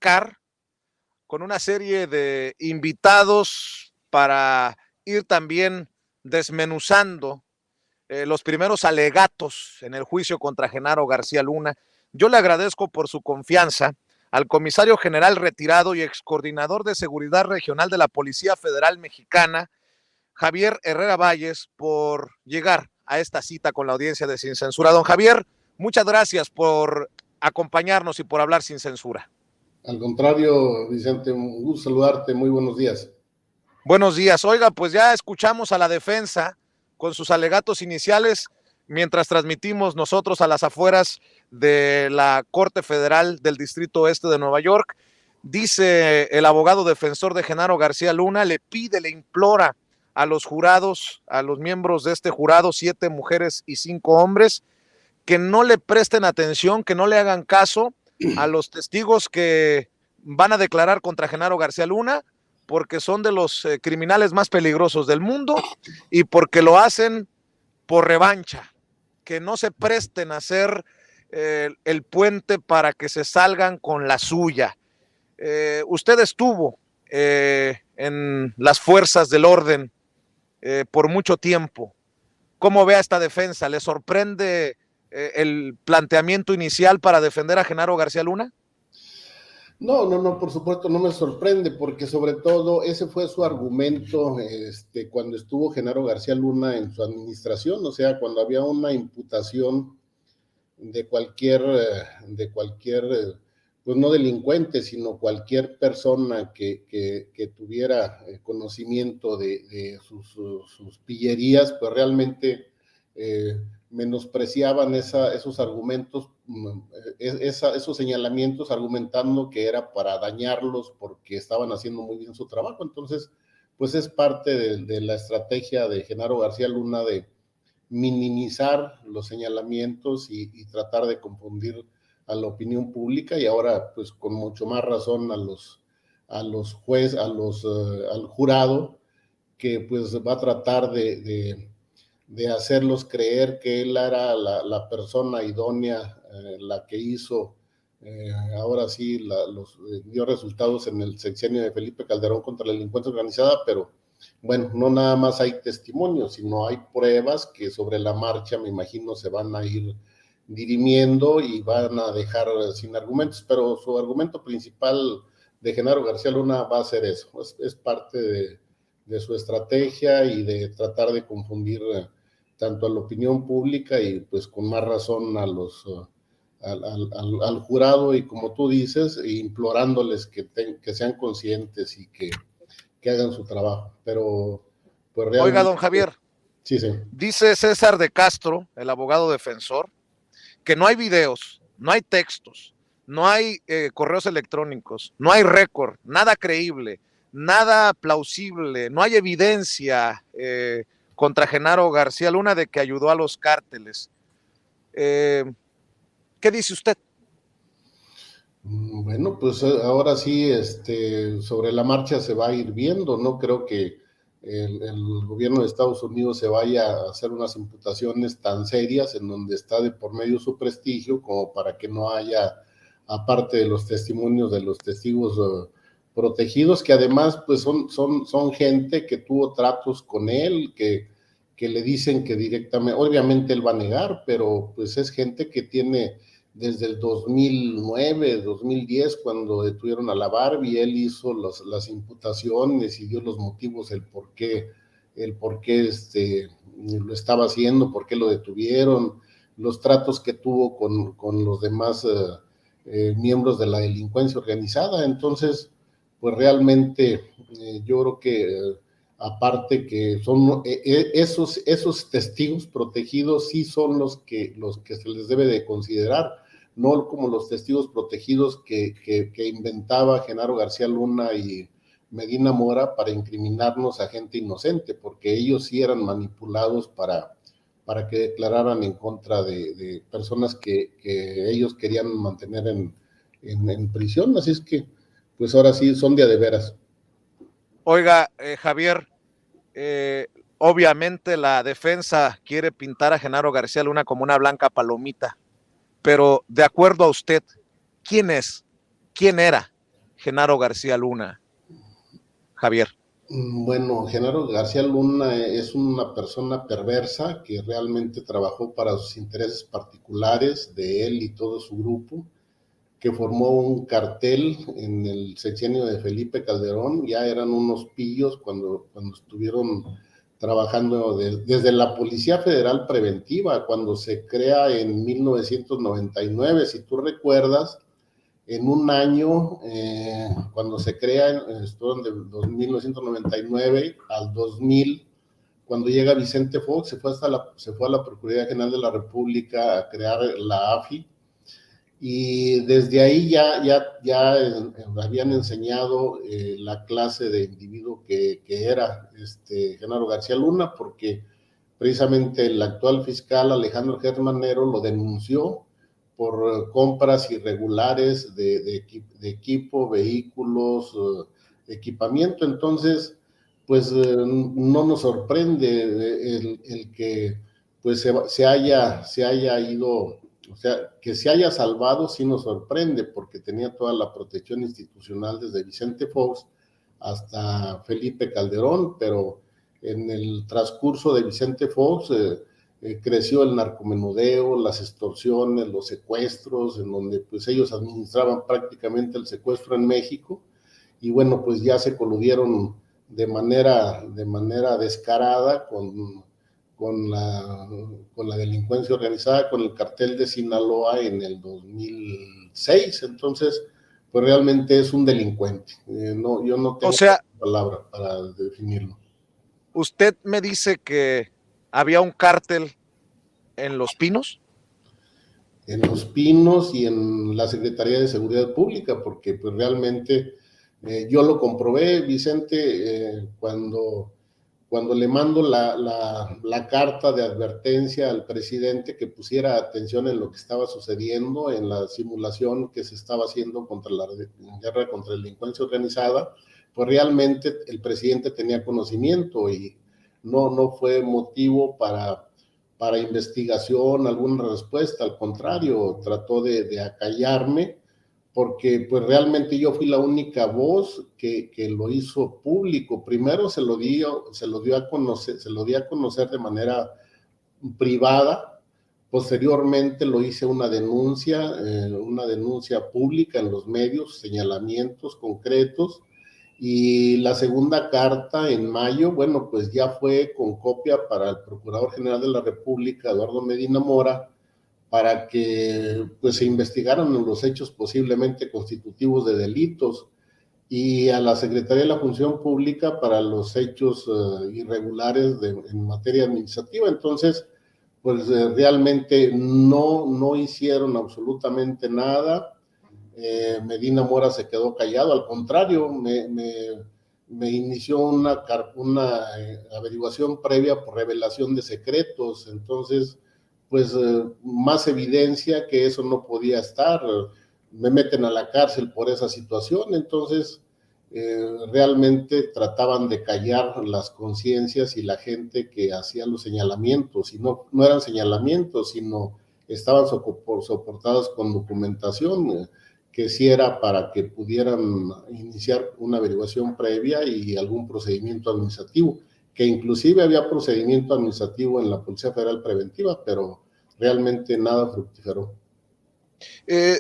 arrancar con una serie de invitados para ir también desmenuzando los primeros alegatos en el juicio contra Genaro García Luna. Yo le agradezco por su confianza al comisario general retirado y excoordinador de seguridad regional de la Policía Federal Mexicana, Javier Herrera Valles, por llegar a esta cita con la audiencia de Sin Censura. Don Javier, muchas gracias por acompañarnos y por hablar sin censura. Al contrario, Vicente, un gusto saludarte, muy buenos días. Buenos días. Oiga, pues ya escuchamos a la defensa con sus alegatos iniciales mientras transmitimos nosotros a las afueras de la Corte Federal del Distrito Este de Nueva York. Dice el abogado defensor de Genaro García Luna, le pide, le implora a los jurados, a los miembros de este jurado, 7 mujeres y 5 hombres, que no le presten atención, que no le hagan caso a los testigos que van a declarar contra Genaro García Luna, porque son de los criminales más peligrosos del mundo y porque lo hacen por revancha, que no se presten a hacer el puente para que se salgan con la suya. Usted estuvo en las fuerzas del orden por mucho tiempo. ¿Cómo ve a esta defensa? ¿Le sorprende el planteamiento inicial para defender a Genaro García Luna? No, por supuesto no me sorprende, porque sobre todo ese fue su argumento cuando estuvo Genaro García Luna en su administración, o sea, cuando había una imputación de cualquier pues no delincuente, sino cualquier persona que tuviera conocimiento de sus pillerías, pues realmente menospreciaban esos argumentos, esos señalamientos, argumentando que era para dañarlos porque estaban haciendo muy bien su trabajo. Entonces, pues es parte de la estrategia de Genaro García Luna de minimizar los señalamientos y tratar de confundir a la opinión pública, y ahora pues con mucho más razón a los jueces, al jurado, que pues va a tratar de hacerlos creer que él era la persona idónea, la que hizo, ahora sí, dio resultados en el sexenio de Felipe Calderón contra la delincuencia organizada, pero bueno, no nada más hay testimonios, sino hay pruebas que sobre la marcha, me imagino, se van a ir dirimiendo y van a dejar sin argumentos, pero su argumento principal de Genaro García Luna va a ser eso, es parte de su estrategia y de tratar de confundir tanto a la opinión pública y pues con más razón a al jurado, y como tú dices, implorándoles que sean conscientes y que hagan su trabajo, pero pues realmente... Oiga, don Javier, sí. Dice César de Castro, el abogado defensor, que no hay videos, no hay textos, no hay correos electrónicos, no hay récord, nada creíble, nada plausible, no hay evidencia contra Genaro García Luna de que ayudó a los cárteles. ¿Qué dice usted? Bueno, pues ahora sí, sobre la marcha se va a ir viendo. No creo que el gobierno de Estados Unidos se vaya a hacer unas imputaciones tan serias en donde está de por medio su prestigio, como para que no haya, aparte de los testimonios de los testigos protegidos, que además pues son gente que tuvo tratos con él, que le dicen que directamente, obviamente él va a negar, pero pues es gente que tiene desde el 2009, 2010, cuando detuvieron a la Barbie, él hizo las imputaciones y dio los motivos, el por qué lo estaba haciendo, por qué lo detuvieron, los tratos que tuvo con los demás miembros de la delincuencia organizada. Entonces, pues realmente yo creo que aparte que son esos testigos protegidos sí son los que se les debe de considerar, no como los testigos protegidos que inventaba Genaro García Luna y Medina Mora para incriminarnos a gente inocente, porque ellos sí eran manipulados para que declararan en contra de personas que ellos querían mantener en prisión. Así es que, pues ahora sí, son de a de veras. Oiga, Javier, obviamente la defensa quiere pintar a Genaro García Luna como una blanca palomita, pero de acuerdo a usted, ¿quién es? ¿Quién era? Genaro García Luna, Javier? Bueno, Genaro García Luna es una persona perversa que realmente trabajó para sus intereses particulares de él y todo su grupo, que formó un cartel en el sexenio de Felipe Calderón. Ya eran unos pillos cuando estuvieron trabajando desde la Policía Federal Preventiva, cuando se crea en 1999, si tú recuerdas. En un año, cuando se crea, estuvo de 1999 al 2000, cuando llega Vicente Fox, se fue a la Procuraduría General de la República a crear la AFI, y desde ahí ya habían enseñado la clase de individuo que era Genaro García Luna, porque precisamente el actual fiscal Alejandro Germanero lo denunció por compras irregulares de equipo, vehículos, equipamiento. Entonces, pues no nos sorprende el que pues se haya ido, o sea, que se haya salvado. Sí nos sorprende, porque tenía toda la protección institucional desde Vicente Fox hasta Felipe Calderón, pero en el transcurso de Vicente Fox creció el narcomenudeo, las extorsiones, los secuestros, en donde pues ellos administraban prácticamente el secuestro en México, y bueno, pues ya se coludieron de manera descarada con la delincuencia organizada, con el cartel de Sinaloa en el 2006. Entonces, pues realmente es un delincuente. Yo no tengo palabra para definirlo. ¿Usted me dice que había un cártel en Los Pinos? En Los Pinos y en la Secretaría de Seguridad Pública, porque pues realmente yo lo comprobé, Vicente, cuando le mando la carta de advertencia al presidente que pusiera atención en lo que estaba sucediendo, en la simulación que se estaba haciendo contra la guerra contra la delincuencia organizada, pues realmente el presidente tenía conocimiento, y no fue motivo para investigación, alguna respuesta. Al contrario, trató de acallarme, porque pues realmente yo fui la única voz que lo hizo público. Primero se lo di a conocer de manera privada. Posteriormente lo hice una denuncia pública en los medios, señalamientos concretos. Y la segunda carta en mayo, bueno, pues ya fue con copia para el Procurador General de la República, Eduardo Medina Mora, para que pues se investigaran los hechos posiblemente constitutivos de delitos, y a la Secretaría de la Función Pública para los hechos irregulares en materia administrativa. Entonces, pues realmente no hicieron absolutamente nada. Medina Mora se quedó callado, al contrario, me inició una averiguación previa por revelación de secretos. Entonces, pues más evidencia que eso no podía estar. Me meten a la cárcel por esa situación. Entonces, realmente trataban de callar las conciencias y la gente que hacía los señalamientos, y no eran señalamientos, sino estaban soportados con documentación, que sí era para que pudieran iniciar una averiguación previa y algún procedimiento administrativo, que inclusive había procedimiento administrativo en la Policía Federal Preventiva, pero realmente nada fructífero.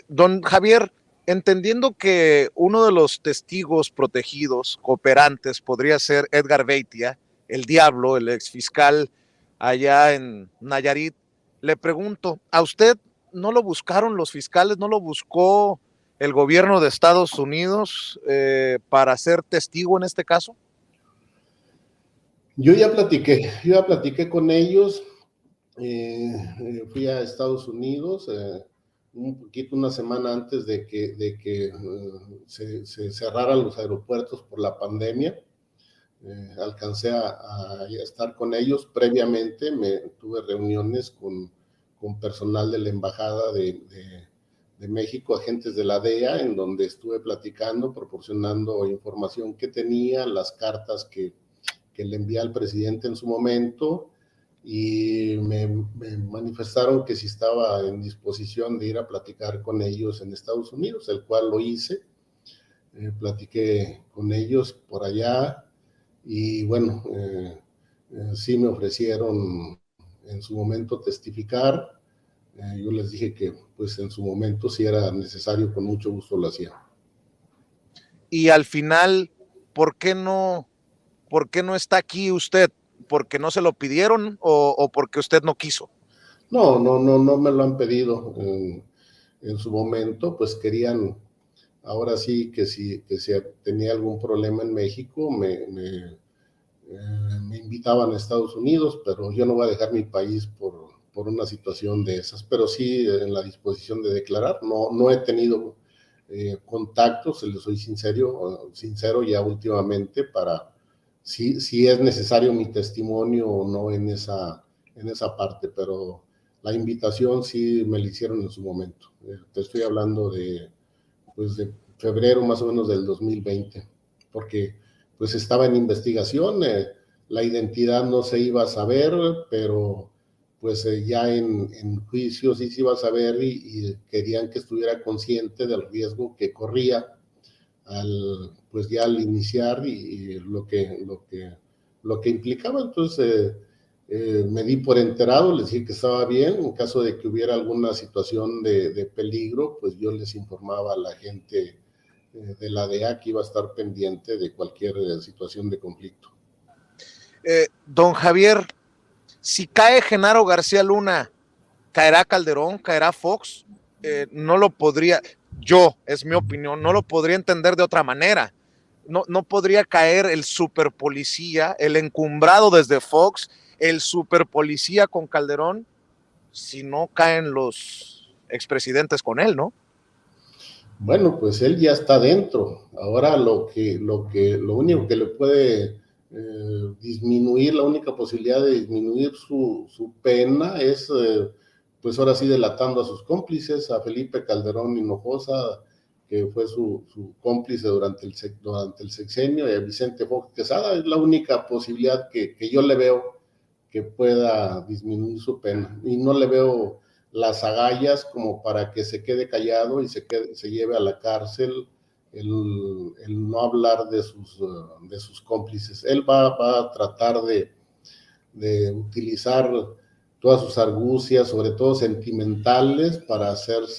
Don Javier, entendiendo que uno de los testigos protegidos, cooperantes, podría ser Edgar Beitia, el Diablo, el exfiscal allá en Nayarit, le pregunto, ¿a usted no lo buscaron los fiscales, no lo buscó el gobierno de Estados Unidos para ser testigo en este caso? Yo ya platiqué con ellos. Fui a Estados Unidos una semana antes de que se cerraran los aeropuertos por la pandemia. Alcancé a estar con ellos. Previamente tuve reuniones con personal de la Embajada de México, agentes de la DEA, en donde estuve platicando, proporcionando información que tenía, las cartas que le envié al presidente en su momento, y me manifestaron que si estaba en disposición de ir a platicar con ellos en Estados Unidos, el cual lo hice. platiqué con ellos por allá y bueno, sí me ofrecieron en su momento testificar. Yo les dije que pues en su momento si era necesario, con mucho gusto lo hacía. Y al final, ¿por qué no está aquí usted? ¿Porque no se lo pidieron o porque usted no quiso? No me lo han pedido en su momento, pues querían, ahora sí que si tenía algún problema en México, me invitaban a Estados Unidos, pero yo no voy a dejar mi país por una situación de esas, pero sí en la disposición de declarar. No he tenido contactos, se les soy sincero ya últimamente, para si es necesario mi testimonio o no en esa parte, pero la invitación sí me la hicieron en su momento. Te estoy hablando pues de febrero más o menos del 2020, porque pues estaba en investigación, la identidad no se iba a saber, pero pues ya en juicio sí se iba a saber y querían que estuviera consciente del riesgo que corría pues ya al iniciar y lo que implicaba. Entonces me di por enterado, les dije que estaba bien. En caso de que hubiera alguna situación de peligro, pues yo les informaba a la gente de la DEA que iba a estar pendiente de cualquier situación de conflicto. Don Javier, si cae Genaro García Luna, ¿caerá Calderón? ¿Caerá Fox? No lo podría, es mi opinión, no lo podría entender de otra manera. No podría caer el superpolicía, el encumbrado desde Fox, el superpolicía con Calderón, si no caen los expresidentes con él, ¿no? Bueno, pues él ya está dentro. Ahora lo único que le puede disminuir, la única posibilidad de disminuir su pena es, pues ahora sí, delatando a sus cómplices, a Felipe Calderón Hinojosa, que fue su cómplice durante el sexenio, y a Vicente Fox Quesada. Es la única posibilidad que yo le veo que pueda disminuir su pena. Y no le veo las agallas como para que se quede callado y se lleve a la cárcel el no hablar de sus cómplices. Él va a tratar de utilizar todas sus argucias, sobre todo sentimentales, para hacerlo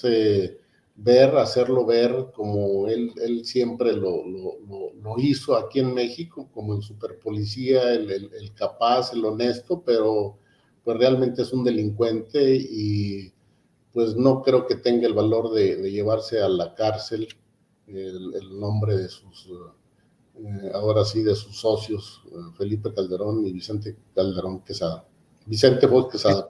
ver como él siempre lo hizo aquí en México, como el superpolicía, el capaz, el honesto, pero pues realmente es un delincuente y pues no creo que tenga el valor de llevarse a la cárcel el nombre de ahora sí, de sus socios, Felipe Calderón y Vicente Calderón Quesada. Vicente Fox Quesada.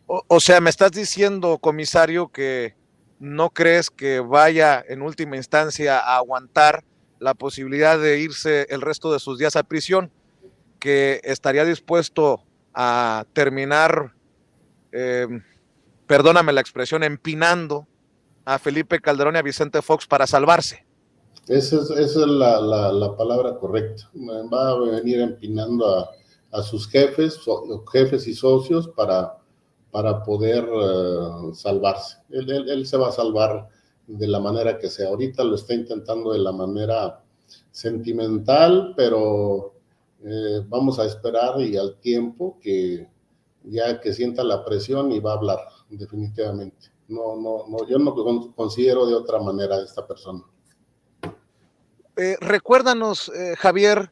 O sea, me estás diciendo, comisario, que no crees que vaya en última instancia a aguantar la posibilidad de irse el resto de sus días a prisión, que estaría dispuesto a terminar, eh, perdóname la expresión, empinando a Felipe Calderón y a Vicente Fox para salvarse. Esa es la palabra correcta. Va a venir empinando a sus jefes y socios para poder salvarse. Él se va a salvar de la manera que sea. Ahorita lo está intentando de la manera sentimental, pero vamos a esperar y al tiempo que ya que sienta la presión y va a hablar definitivamente. Yo no considero de otra manera a esta persona. Recuérdanos, Javier,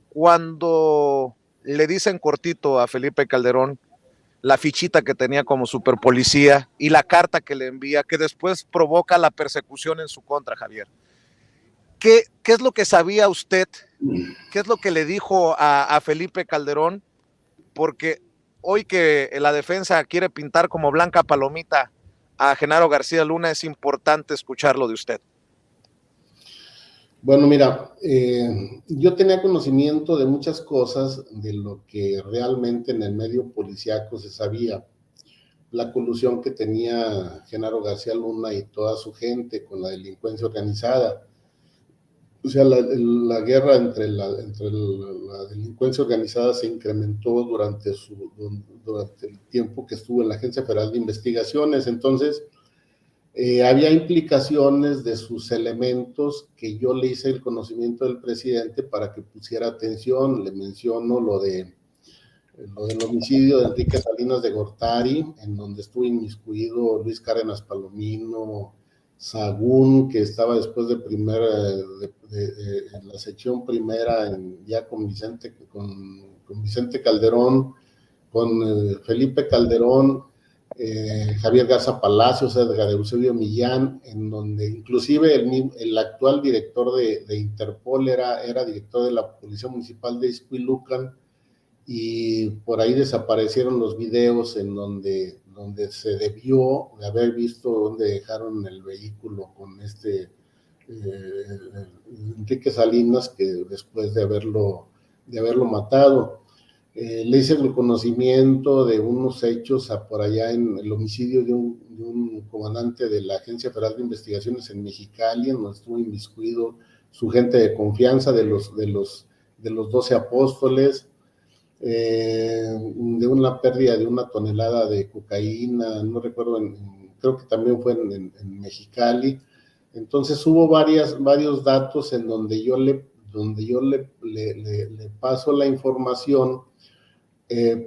cuando le dicen cortito a Felipe Calderón la fichita que tenía como superpolicía y la carta que le envía, que después provoca la persecución en su contra, Javier. ¿Qué es lo que sabía usted? ¿Qué es lo que le dijo a Felipe Calderón? Porque hoy que la defensa quiere pintar como blanca palomita a Genaro García Luna, es importante escucharlo de usted. Bueno, mira, yo tenía conocimiento de muchas cosas de lo que realmente en el medio policíaco se sabía. La colusión que tenía Genaro García Luna y toda su gente con la delincuencia organizada. O sea, la guerra entre la delincuencia organizada se incrementó durante el tiempo que estuvo en la Agencia Federal de Investigaciones. Entonces, había implicaciones de sus elementos que yo le hice el conocimiento del presidente para que pusiera atención. Le menciono lo del homicidio de Enrique Salinas de Gortari, en donde estuvo inmiscuido Luis Cárdenas Palomino, Sagún, que estaba después de en la sección primera, ya con Vicente Calderón, con Felipe Calderón, Javier Garza Palacios, Edgar Eusebio Millán, en donde inclusive el actual director de Interpol era director de la Policía Municipal de Ixcuilucan, y por ahí desaparecieron los videos en donde se debió de haber visto donde dejaron el vehículo con Enrique Salinas, que después de haberlo matado. Le hice el conocimiento de unos hechos por allá en el homicidio de un comandante de la Agencia Federal de Investigaciones en Mexicali, en donde estuvo inmiscuido su gente de confianza de los 12 apóstoles, de una pérdida de 1 tonelada de cocaína, no recuerdo, creo que también fue en Mexicali. Entonces hubo varios datos en donde yo le paso la información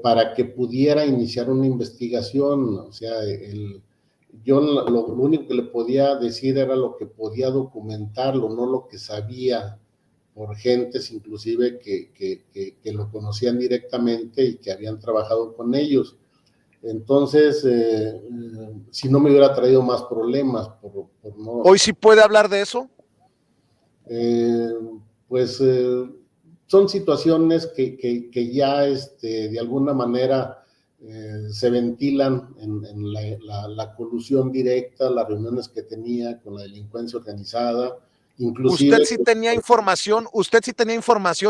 para que pudiera iniciar una investigación. O sea, yo lo único que le podía decir era lo que podía documentarlo, no lo que sabía por gentes inclusive que lo conocían directamente y que habían trabajado con ellos. Entonces, si no me hubiera traído más problemas por no... ¿Hoy sí puede hablar de eso? Son situaciones que ya de alguna manera se ventilan en la colusión directa, las reuniones que tenía con la delincuencia organizada. Inclusive, ¿Usted sí tenía información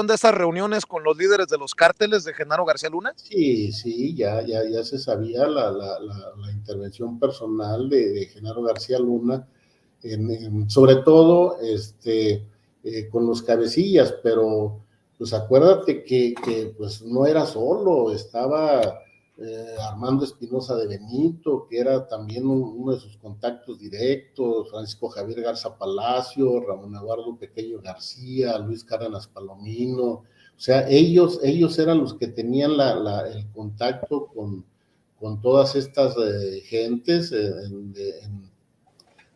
de esas reuniones con los líderes de los cárteles de Genaro García Luna? Sí, ya se sabía la intervención personal de Genaro García Luna, sobre todo con los cabecillas, pero pues acuérdate que pues no era solo, estaba Armando Espinosa de Benito, que era también uno de sus contactos directos, Francisco Javier Garza Palacio, Ramón Eduardo Pequeño García, Luis Cárdenas Palomino. O sea, ellos eran los que tenían el contacto con todas estas gentes de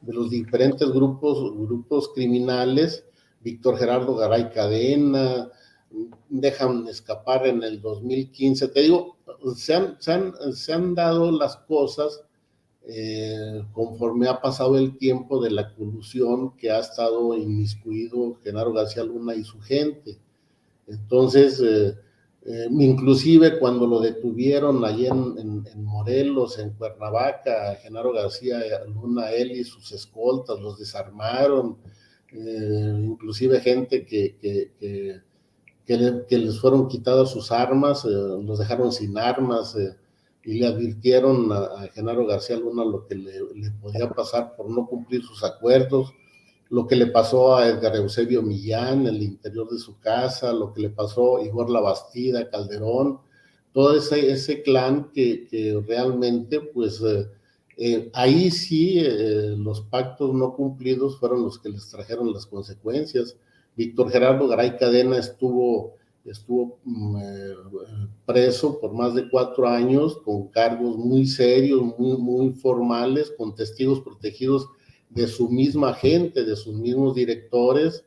los diferentes grupos criminales. Víctor Gerardo Garay Cadena, dejan escapar en el 2015. Te digo, se han dado las cosas conforme ha pasado el tiempo de la colusión que ha estado inmiscuido Genaro García Luna y su gente. Entonces, inclusive cuando lo detuvieron allí en Morelos, en Cuernavaca, Genaro García Luna, él y sus escoltas los desarmaron, inclusive gente que les fueron quitadas sus armas, los dejaron sin armas, y le advirtieron a Genaro García Luna lo que le podía pasar por no cumplir sus acuerdos, lo que le pasó a Edgar Eusebio Millán en el interior de su casa, lo que le pasó a Igor Labastida, Calderón, todo ese clan que realmente, pues, ahí sí los pactos no cumplidos fueron los que les trajeron las consecuencias. Víctor Gerardo Garay Cadena estuvo preso por más de 4 años con cargos muy serios, muy formales, con testigos protegidos de su misma gente, de sus mismos directores,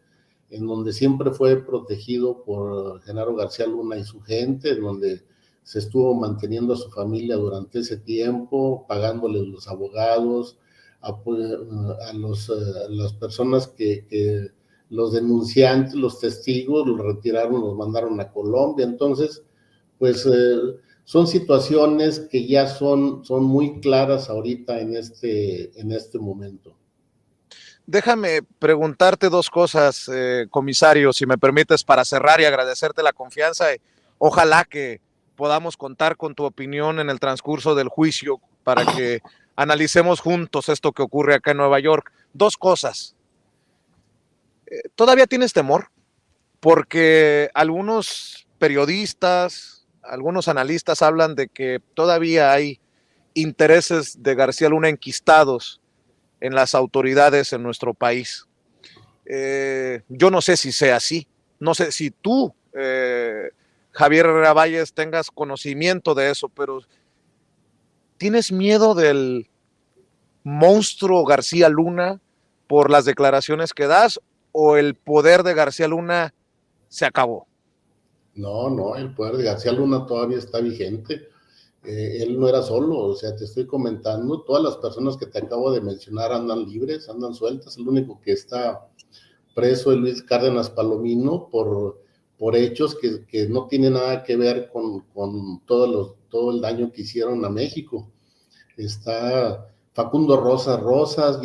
en donde siempre fue protegido por Genaro García Luna y su gente, en donde se estuvo manteniendo a su familia durante ese tiempo, pagándoles los abogados, a las personas que los denunciantes, los testigos, los retiraron, los mandaron a Colombia. Entonces, pues son situaciones que ya son muy claras ahorita en este momento. Déjame preguntarte 2 cosas, comisario, si me permites, para cerrar y agradecerte la confianza. Ojalá que podamos contar con tu opinión en el transcurso del juicio para que analicemos juntos esto que ocurre acá en Nueva York. 2 cosas. ¿Todavía tienes temor? Porque algunos periodistas, algunos analistas hablan de que todavía hay intereses de García Luna enquistados en las autoridades en nuestro país. Yo no sé si sea así, no sé si tú, Javier Herrera Valles, tengas conocimiento de eso, pero ¿tienes miedo del monstruo García Luna por las declaraciones que das o el poder de García Luna se acabó? No, no, el poder de García Luna todavía está vigente. Él no era solo, o sea, te estoy comentando, todas las personas que te acabo de mencionar andan libres, andan sueltas. El único que está preso es Luis Cárdenas Palomino por hechos que no tienen nada que ver con todo el daño que hicieron a México. Está Facundo Rosas,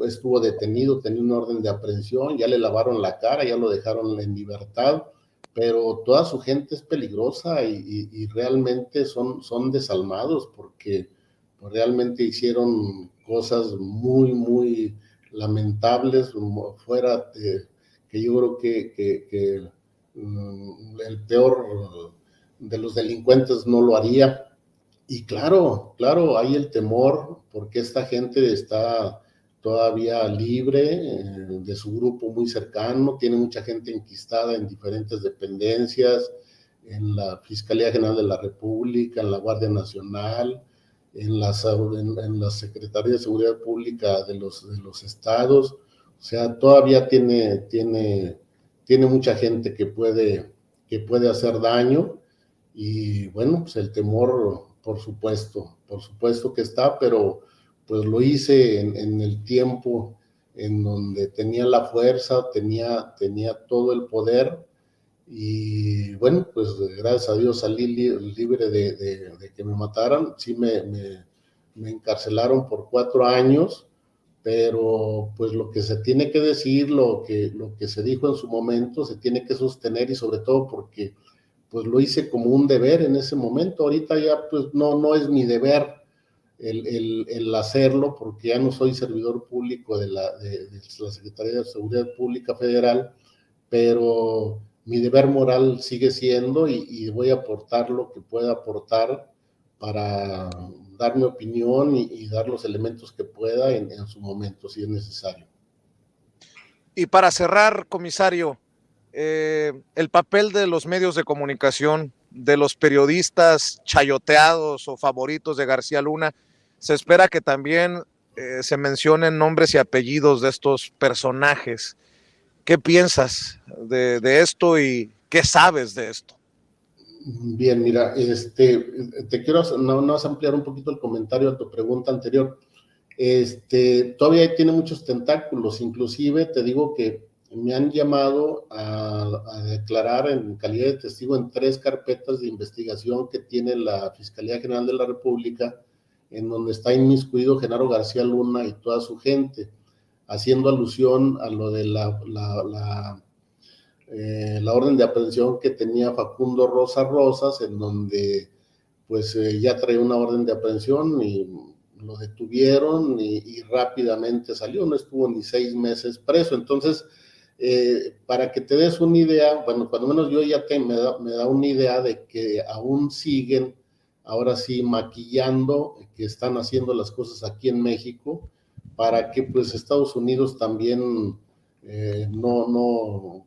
estuvo detenido, tenía una orden de aprehensión, ya le lavaron la cara, ya lo dejaron en libertad, pero toda su gente es peligrosa y realmente son desalmados porque realmente hicieron cosas muy, muy lamentables, fuera de, que yo creo que el peor de los delincuentes no lo haría. Y claro, claro, hay el temor porque esta gente está todavía libre de su grupo muy cercano, tiene mucha gente enquistada en diferentes dependencias, en la Fiscalía General de la República, en la Guardia Nacional, en la Secretaría de Seguridad Pública de los estados. O sea, todavía tiene mucha gente que puede hacer daño y bueno, pues el temor, por supuesto que está, pero pues lo hice en el tiempo en donde tenía la fuerza, tenía todo el poder y bueno, pues gracias a Dios salí libre de que me mataran. Sí me encarcelaron por 4 años, pero pues lo que se tiene que decir, lo que se dijo en su momento, se tiene que sostener y sobre todo porque pues lo hice como un deber en ese momento. Ahorita ya pues no es mi deber el hacerlo porque ya no soy servidor público de la Secretaría de Seguridad Pública Federal, pero mi deber moral sigue siendo y voy a aportar lo que pueda aportar para dar mi opinión y dar los elementos que pueda en su momento, si es necesario. Y para cerrar, comisario, el papel de los medios de comunicación, de los periodistas chayoteados o favoritos de García Luna, se espera que también se mencionen nombres y apellidos de estos personajes. ¿Qué piensas de esto y qué sabes de esto? Bien, mira, te quiero no ampliar un poquito el comentario a tu pregunta anterior. Todavía tiene muchos tentáculos, inclusive te digo que me han llamado a declarar en calidad de testigo en 3 carpetas de investigación que tiene la Fiscalía General de la República, en donde está inmiscuido Genaro García Luna y toda su gente, haciendo alusión a lo de la orden de aprehensión que tenía Facundo Rosas, en donde pues ya traía una orden de aprehensión y lo detuvieron y rápidamente salió, no estuvo ni 6 meses preso. Entonces, para que te des una idea, bueno, cuando menos yo ya me da una idea de que aún siguen, ahora sí, maquillando, que están haciendo las cosas aquí en México, para que pues Estados Unidos también no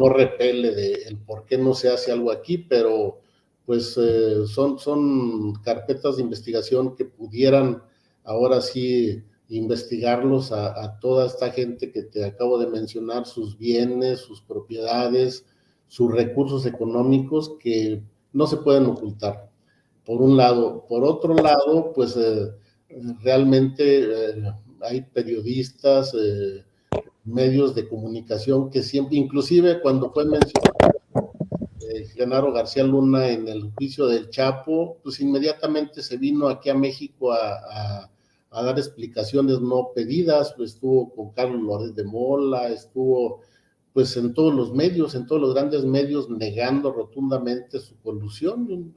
repele de el por qué no se hace algo aquí, pero pues son carpetas de investigación que pudieran ahora sí investigarlos a toda esta gente que te acabo de mencionar, sus bienes, sus propiedades, sus recursos económicos que no se pueden ocultar, por un lado. Por otro lado, pues realmente hay periodistas, medios de comunicación que siempre, inclusive cuando fue mencionado Genaro García Luna en el juicio del Chapo, pues inmediatamente se vino aquí a México a dar explicaciones no pedidas, pues estuvo con Carlos Loret de Mola, estuvo pues en todos los medios, en todos los grandes medios, negando rotundamente su colusión.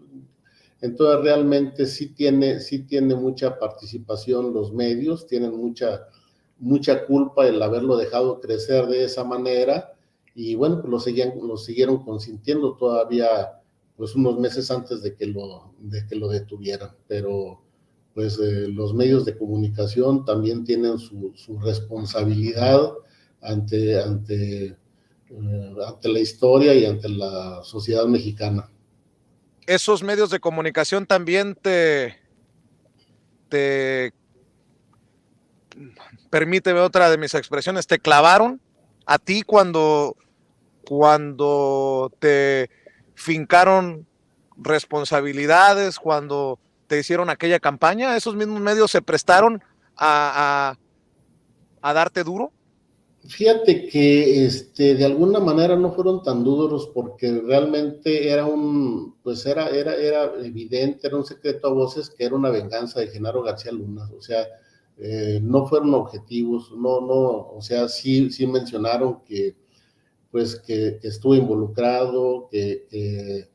Entonces realmente sí tiene mucha participación los medios, tienen mucha culpa el haberlo dejado crecer de esa manera y bueno, pues lo siguieron consintiendo todavía pues unos meses antes de que lo detuvieran, pero pues los medios de comunicación también tienen su responsabilidad ante la historia y ante la sociedad mexicana. Esos medios de comunicación también permíteme otra de mis expresiones, te clavaron a ti cuando te fincaron responsabilidades, cuando te hicieron aquella campaña. ¿Esos mismos medios se prestaron a darte duro? Fíjate que de alguna manera no fueron tan duros, porque realmente era evidente, era un secreto a voces que era una venganza de Genaro García Luna. O sea, no fueron objetivos, o sea, sí mencionaron que estuvo involucrado, que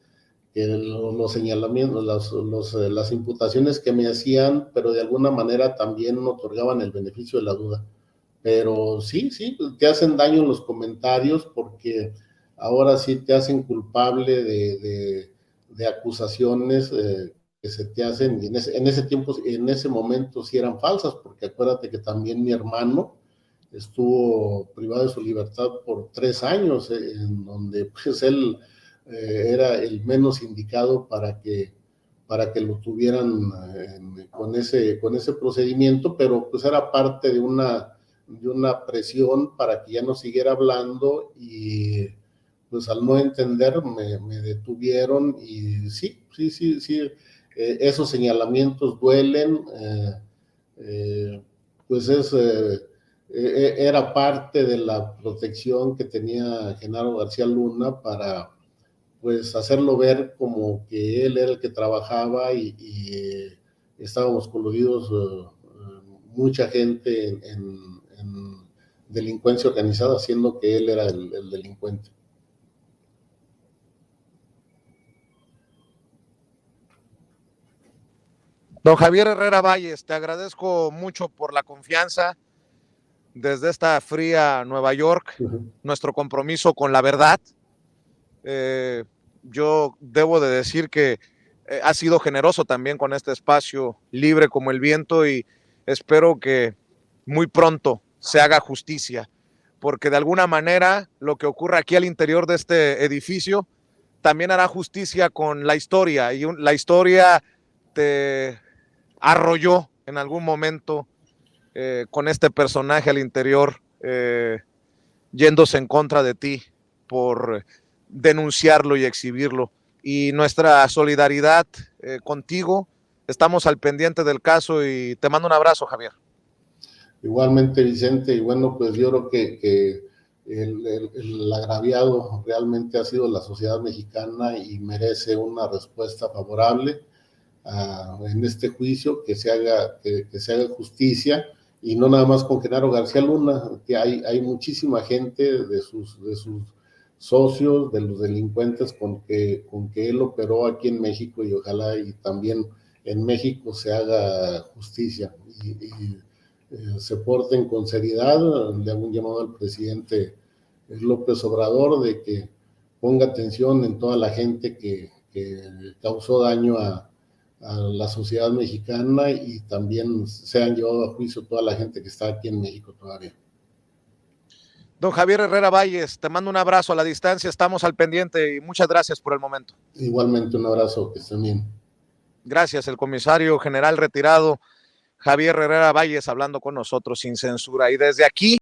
los señalamientos, las imputaciones que me hacían, pero de alguna manera también otorgaban el beneficio de la duda. Pero sí, te hacen daño los comentarios, porque ahora sí te hacen culpable de acusaciones que se te hacen, y en ese tiempo, en ese momento sí eran falsas, porque acuérdate que también mi hermano estuvo privado de su libertad por 3 años, en donde pues él era el menos indicado para que lo tuvieran con ese procedimiento, pero pues era parte de una presión para que ya no siguiera hablando, y pues al no entender me detuvieron. Y sí, esos señalamientos duelen, pues era parte de la protección que tenía Genaro García Luna para pues hacerlo ver como que él era el que trabajaba, y estábamos coludidos mucha gente en delincuencia organizada, siendo que él era el delincuente. Don Javier Herrera Valles, te agradezco mucho por la confianza desde esta fría Nueva York, nuestro compromiso con la verdad. Yo debo de decir que has sido generoso también con este espacio libre como el viento, y espero que muy pronto se haga justicia, porque de alguna manera lo que ocurre aquí al interior de este edificio también hará justicia con la historia, y la historia te arrolló en algún momento con este personaje al interior, yéndose en contra de ti por denunciarlo y exhibirlo. Y nuestra solidaridad contigo, estamos al pendiente del caso, y te mando un abrazo, Javier. Igualmente, Vicente, y bueno, pues yo creo que el agraviado realmente ha sido la sociedad mexicana, y merece una respuesta favorable en este juicio, que se haga justicia, y no nada más con Genaro García Luna, que hay muchísima gente de sus socios, de los delincuentes con que él operó aquí en México, y ojalá y también en México se haga justicia y se porten con seriedad. Le hago un llamado al presidente López Obrador de que ponga atención en toda la gente que causó daño a la sociedad mexicana, y también sean llevados a juicio toda la gente que está aquí en México todavía. Don Javier Herrera Valles, te mando un abrazo a la distancia, estamos al pendiente, y muchas gracias por el momento. Igualmente, un abrazo, que estén bien. Gracias, el comisario general retirado Javier Herrera Valles, hablando con nosotros sin censura. Y desde aquí